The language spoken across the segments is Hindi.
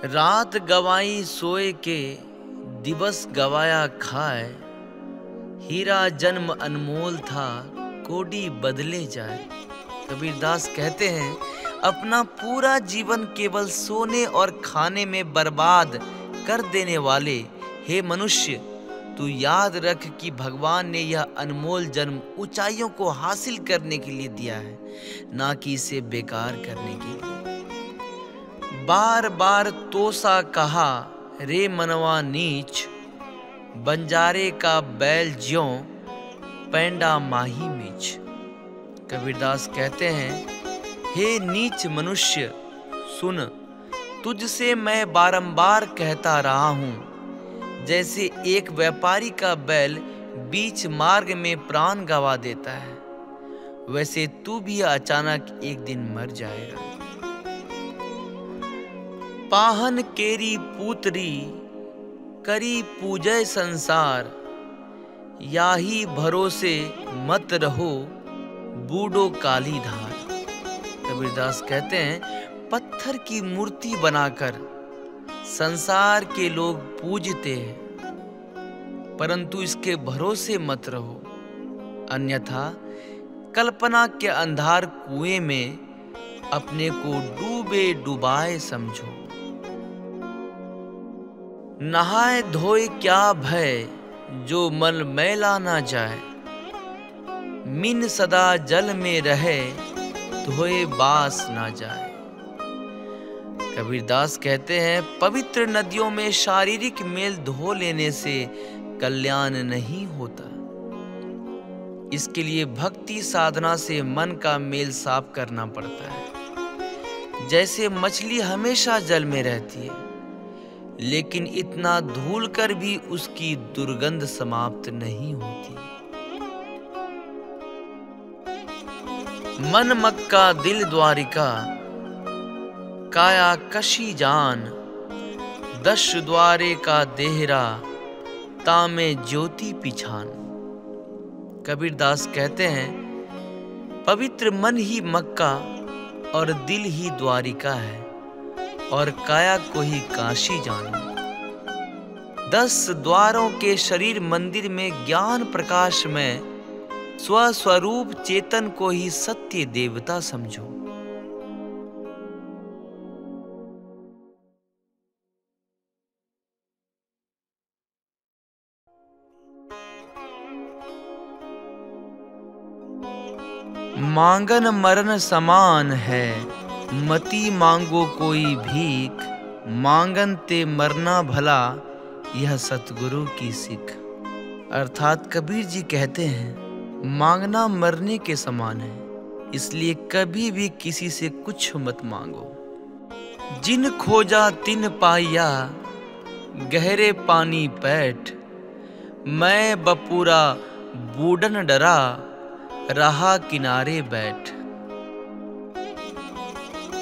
रात गवाई सोए के, दिवस गवाया खाए। हीरा जन्म अनमोल था, कोडी बदले जाए। कबीरदास कहते हैं, अपना पूरा जीवन केवल सोने और खाने में बर्बाद कर देने वाले हे मनुष्य, तू याद रख कि भगवान ने यह अनमोल जन्म ऊंचाइयों को हासिल करने के लिए दिया है, ना कि इसे बेकार करने के लिए। बार बार तोसा कहा रे मनवा नीच, बंजारे का बैल ज्यों पैंडा माही मीच। कबीरदास कहते हैं, हे नीच मनुष्य सुन, तुझसे मैं बारंबार कहता रहा हूं, जैसे एक व्यापारी का बैल बीच मार्ग में प्राण गंवा देता है, वैसे तू भी अचानक एक दिन मर जाएगा। पाहन केरी पूतरी करी पूजय संसार, याही भरोसे मत रहो बूढ़ो काली धार। कबीरदास कहते हैं, पत्थर की मूर्ति बनाकर संसार के लोग पूजते हैं, परंतु इसके भरोसे मत रहो, अन्यथा कल्पना के अंधार कुएं में अपने को डूबे डुबाए समझो। नहाए धोए क्या भय, जो मन मैला ना जाए। मिन सदा जल में रहे, धोए बास ना जाए। कबीरदास कहते हैं, पवित्र नदियों में शारीरिक मेल धो लेने से कल्याण नहीं होता। इसके लिए भक्ति साधना से मन का मेल साफ करना पड़ता है। जैसे मछली हमेशा जल में रहती है, लेकिन इतना धूल कर भी उसकी दुर्गंध समाप्त नहीं होती। मन मक्का दिल द्वारिका, काया कशी जान। दश द्वारे का देहरा, तामे ज्योति पिछान। कबीरदास कहते हैं, पवित्र मन ही मक्का और दिल ही द्वारिका है, और काया को ही काशी जानो। 10 द्वारों के शरीर मंदिर में ज्ञान प्रकाश में स्वस्वरूप चेतन को ही सत्य देवता समझो। मांगन मरण समान है, मती मांगो कोई भीख। मांगन ते मरना भला, यह सतगुरु की सीख। अर्थात कबीर जी कहते हैं, मांगना मरने के समान है, इसलिए कभी भी किसी से कुछ मत मांगो। जिन खोजा तिन पाइया, गहरे पानी पैठ। मैं बपूरा बूढ़न डरा, रहा किनारे बैठ।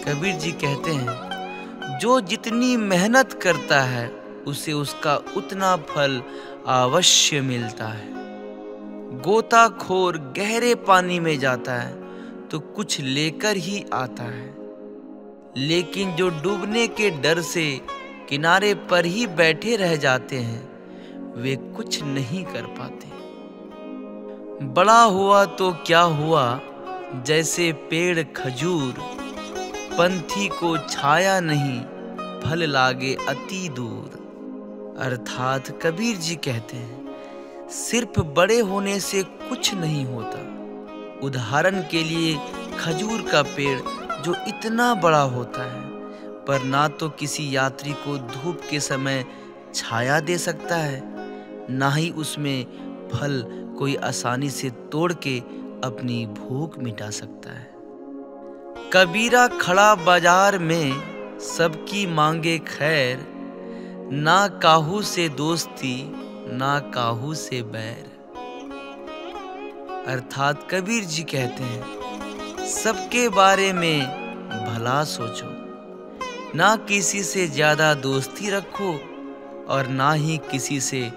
कबीर जी कहते हैं, जो जितनी मेहनत करता है उसे उसका उतना फल अवश्य मिलता है। गोताखोर गहरे पानी में जाता है तो कुछ लेकर ही आता है, लेकिन जो डूबने के डर से किनारे पर ही बैठे रह जाते हैं, वे कुछ नहीं कर पाते। बड़ा हुआ तो क्या हुआ, जैसे पेड़ खजूर। पंथी को छाया नहीं, फल लागे अति दूर। अर्थात कबीर जी कहते हैं, सिर्फ बड़े होने से कुछ नहीं होता। उदाहरण के लिए खजूर का पेड़ जो इतना बड़ा होता है, पर ना तो किसी यात्री को धूप के समय छाया दे सकता है, ना ही उसमें फल कोई आसानी से तोड़ के अपनी भूख मिटा सकता है। कबीरा खड़ा बाजार में, सबकी मांगे खैर। ना काहू से दोस्ती, ना काहू से बैर। अर्थात कबीर जी कहते हैं, सबके बारे में भला सोचो, ना किसी से ज्यादा दोस्ती रखो और ना ही किसी से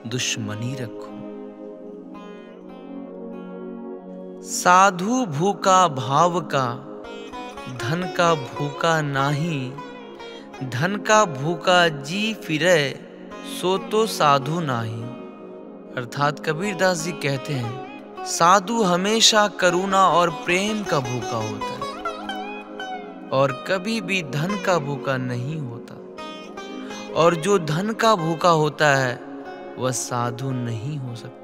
दुश्मनी रखो। साधु भूखा भाव का, धन का भूखा नाही। धन का भूखा जी फिरे सो तो साधु नाही। अर्थात कबीरदास जी कहते हैं, साधु हमेशा करुणा और प्रेम का भूखा होता है और कभी भी धन का भूखा नहीं होता। और जो धन का भूखा होता है वह साधु नहीं हो सकता।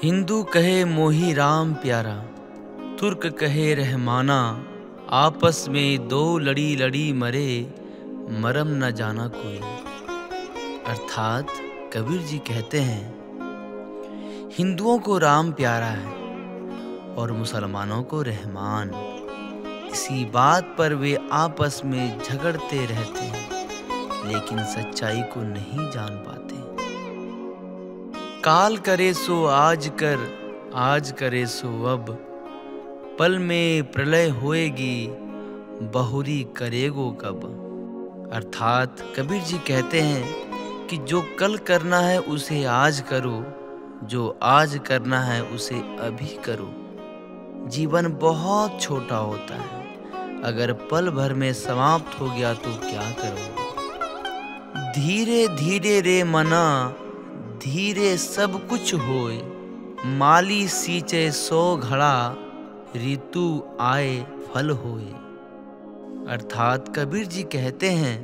हिंदू कहे मोही राम प्यारा, तुर्क कहे रहमाना, आपस में दो लड़ी लड़ी मरे, मरम न जाना कोई। अर्थात कबीर जी कहते हैं, हिंदुओं को राम प्यारा है और मुसलमानों को रहमान। इसी बात पर वे आपस में झगड़ते रहते हैं, लेकिन सच्चाई को नहीं जान पाते। काल करे सो आज कर, आज करे सो अब, पल में प्रलय होएगी, बहुरी करेगो कब। अर्थात कबीर जी कहते हैं कि जो कल करना है उसे आज करो, जो आज करना है उसे अभी करो। जीवन बहुत छोटा होता है, अगर पल भर में समाप्त हो गया तो क्या करोगे। धीरे धीरे रे मना, धीरे सब कुछ होए, माली सींचे सो घड़ा, ऋतु आए फल होए। अर्थात कबीर जी कहते हैं,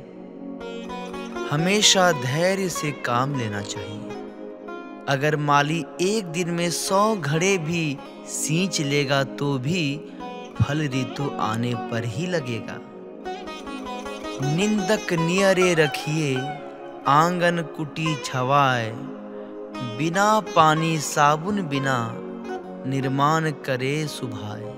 हमेशा धैर्य से काम लेना चाहिए। अगर माली एक दिन में 100 घड़े भी सींच लेगा तो भी फल ऋतु आने पर ही लगेगा। निंदक नियरे रखिए, आंगन कुटी छवाए, बिना पानी साबुन बिना, निर्माण करे सुभाए।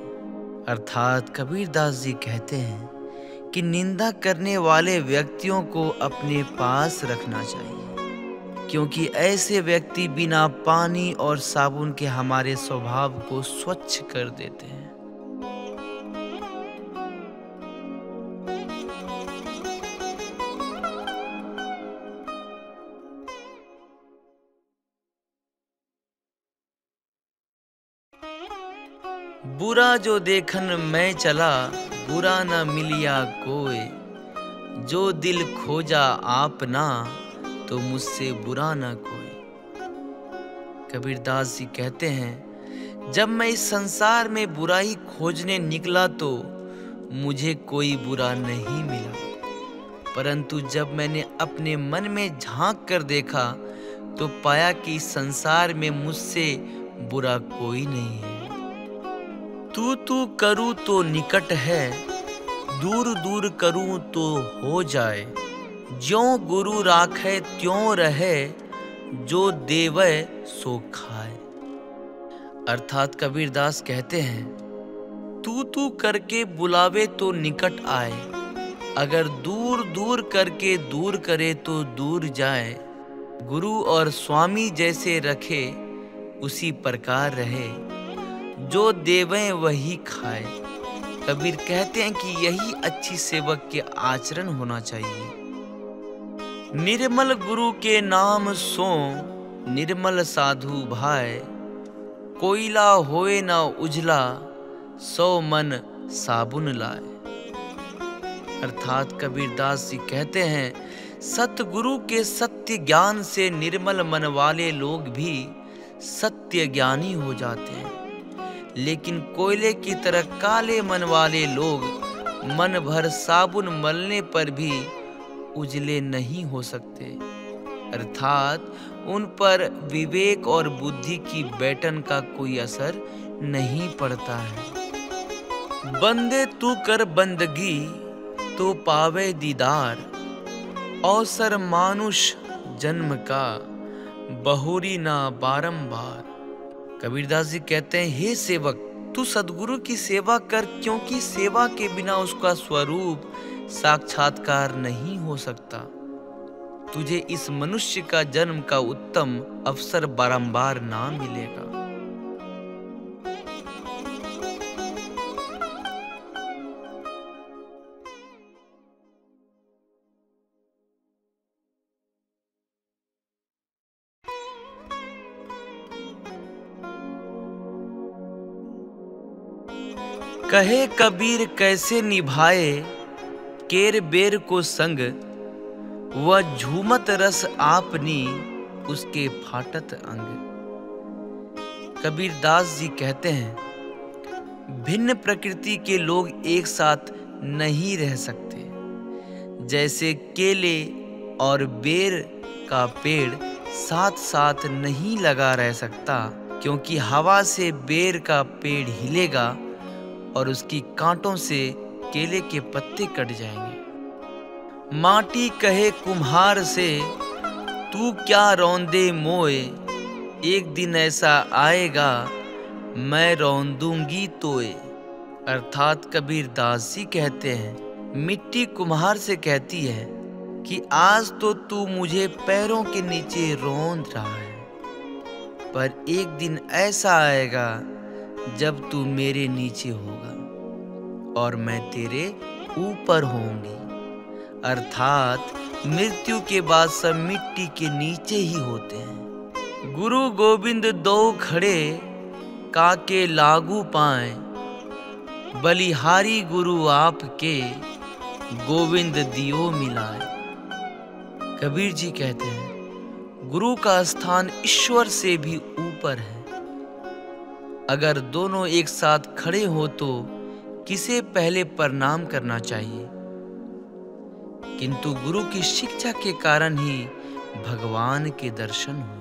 अर्थात कबीरदास जी कहते हैं कि निंदा करने वाले व्यक्तियों को अपने पास रखना चाहिए, क्योंकि ऐसे व्यक्ति बिना पानी और साबुन के हमारे स्वभाव को स्वच्छ कर देते हैं। बुरा जो देखन मैं चला, बुरा न मिलिया कोई, जो दिल खोजा आप ना, तो मुझसे बुरा न कोई। कबीरदास जी कहते हैं, जब मैं इस संसार में बुराई खोजने निकला तो मुझे कोई बुरा नहीं मिला, परंतु जब मैंने अपने मन में झांक कर देखा तो पाया कि इस संसार में मुझसे बुरा कोई नहीं है। तू करूँ तो निकट है, दूर दूर करूँ तो हो जाए, ज्यों गुरु राखे त्यों रहे, जो देवे सो खाए। अर्थात कबीरदास कहते हैं, तू करके बुलावे तो निकट आए, अगर दूर दूर करके दूर करे तो दूर जाए, गुरु और स्वामी जैसे रखे उसी प्रकार रहे, जो देवें वही खाए। कबीर कहते हैं कि यही अच्छी सेवक के आचरण होना चाहिए। निर्मल गुरु के नाम सो, निर्मल साधु भाई, कोयला होए ना उजला, सो मन साबुन लाए। अर्थात कबीरदास जी कहते हैं, सतगुरु के सत्य ज्ञान से निर्मल मन वाले लोग भी सत्य ज्ञानी हो जाते हैं, लेकिन कोयले की तरह काले मन वाले लोग मन भर साबुन मलने पर भी उजले नहीं हो सकते। अर्थात उन पर विवेक और बुद्धि की बैठन का कोई असर नहीं पड़ता है। बंदे तू कर बंदगी तो पावे दीदार, अवसर मानुष जन्म का, बहुरी ना बारंबार। कबीरदास जी कहते हैं, हे सेवक, तू सदगुरु की सेवा कर, क्योंकि सेवा के बिना उसका स्वरूप साक्षात्कार नहीं हो सकता। तुझे इस मनुष्य का जन्म का उत्तम अवसर बारंबार ना मिलेगा। कहे कबीर कैसे निभाए केर बेर को संग, वह झूमत रस आपनी उसके फाटत अंग। कबीर दास जी कहते हैं, भिन्न प्रकृति के लोग एक साथ नहीं रह सकते। जैसे केले और बेर का पेड़ साथ साथ नहीं लगा रह सकता, क्योंकि हवा से बेर का पेड़ हिलेगा और उसकी कांटों से केले के पत्ते कट जाएंगे। माटी कहे कुम्हार से, तू क्या रौंदे मोए, एक दिन ऐसा आएगा मैं रौंदूंगी तोए। अर्थात कबीर दास जी कहते हैं, मिट्टी कुम्हार से कहती है कि आज तो तू मुझे पैरों के नीचे रौंद रहा है, पर एक दिन ऐसा आएगा जब तू मेरे नीचे होगा और मैं तेरे ऊपर होंगी। अर्थात मृत्यु के बाद सब मिट्टी के नीचे ही होते हैं। गुरु गोविंद दो खड़े काके लागू पाए, बलिहारी गुरु आपके गोविंद दियो मिलाए। कबीर जी कहते हैं, गुरु का स्थान ईश्वर से भी ऊपर है। अगर दोनों एक साथ खड़े हो तो किसे पहले प्रणाम करना चाहिए? किंतु गुरु की शिक्षा के कारण ही भगवान के दर्शन हुए।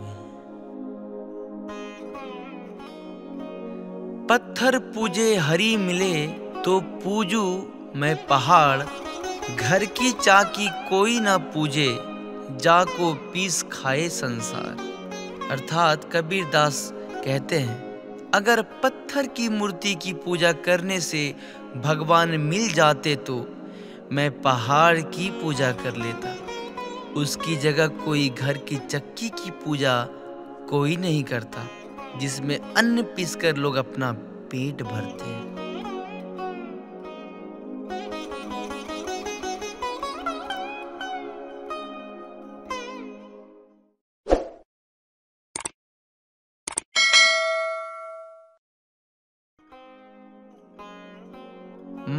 पत्थर पूजे हरि मिले तो पूजू मैं पहाड़, घर की चाकी कोई ना पूजे जाको पीस खाए संसार। अर्थात कबीर दास कहते हैं, अगर पत्थर की मूर्ति की पूजा करने से भगवान मिल जाते तो मैं पहाड़ की पूजा कर लेता। उसकी जगह कोई घर की चक्की की पूजा कोई नहीं करता, जिसमें अन्न पीसकर लोग अपना पेट भरते हैं।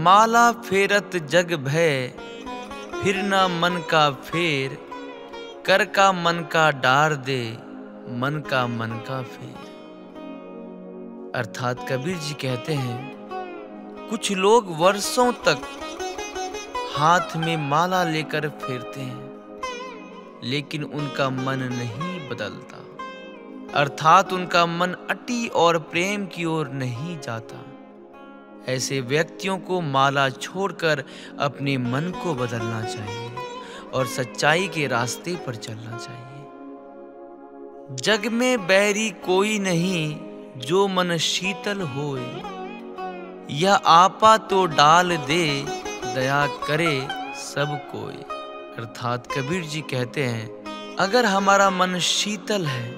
माला फेरत जग भय, फिर ना मन का फेर, कर का मन का डार दे, मन का मन का फेर। अर्थात कबीर जी कहते हैं, कुछ लोग वर्षों तक हाथ में माला लेकर फेरते हैं, लेकिन उनका मन नहीं बदलता। अर्थात उनका मन अटी और प्रेम की ओर नहीं जाता। ऐसे व्यक्तियों को माला छोड़कर अपने मन को बदलना चाहिए और सच्चाई के रास्ते पर चलना चाहिए। जग में बैरी कोई नहीं जो मन शीतल होए, यह आपा तो डाल दे दया करे सब कोई। अर्थात कबीर जी कहते हैं, अगर हमारा मन शीतल है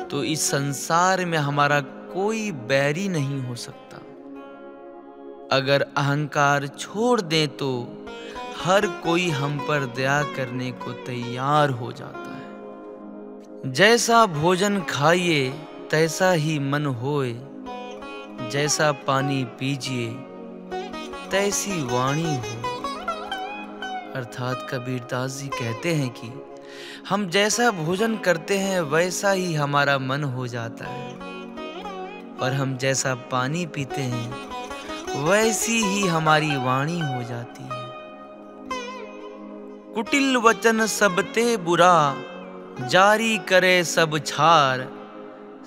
तो इस संसार में हमारा कोई बैरी नहीं हो सकता। अगर अहंकार छोड़ दें तो हर कोई हम पर दया करने को तैयार हो जाता है। जैसा भोजन खाइए तैसा ही मन होए, जैसा पानी पीजिए तैसी वाणी हो। अर्थात कबीर दास जी कहते हैं कि हम जैसा भोजन करते हैं वैसा ही हमारा मन हो जाता है, और हम जैसा पानी पीते हैं वैसी ही हमारी वाणी हो जाती है। कुटिल वचन सबते बुरा, जारी करे सब छार,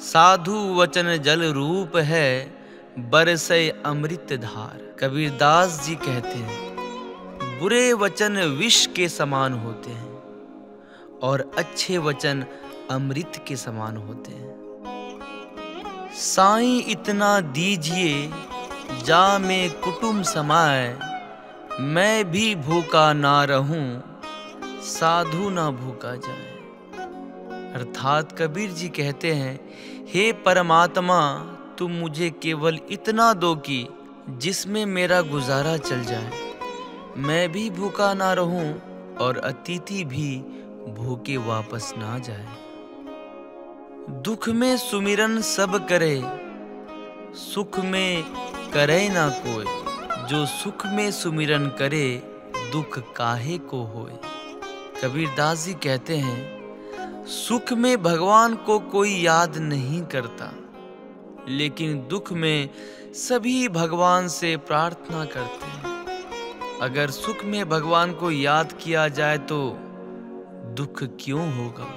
साधु वचन जल रूप है, बरसे अमृत धार। कबीर दास जी कहते हैं, बुरे वचन विष के समान होते हैं और अच्छे वचन अमृत के समान होते हैं। साईं इतना दीजिए जा में कुटुम समाए, मैं भी भूखा ना रहूं, साधु ना भूखा जाए। अर्थात कबीर जी कहते हैं, हे परमात्मा, तुम मुझे केवल इतना दो कि जिसमें मेरा गुजारा चल जाए, मैं भी भूखा ना रहूं और अतिथि भी भूखे वापस ना जाए। दुख में सुमिरन सब करे, सुख में करे ना कोई, जो सुख में सुमिरन करे दुख काहे को होए। कबीरदास जी कहते हैं, सुख में भगवान को कोई याद नहीं करता, लेकिन दुख में सभी भगवान से प्रार्थना करते हैं। अगर सुख में भगवान को याद किया जाए तो दुख क्यों होगा।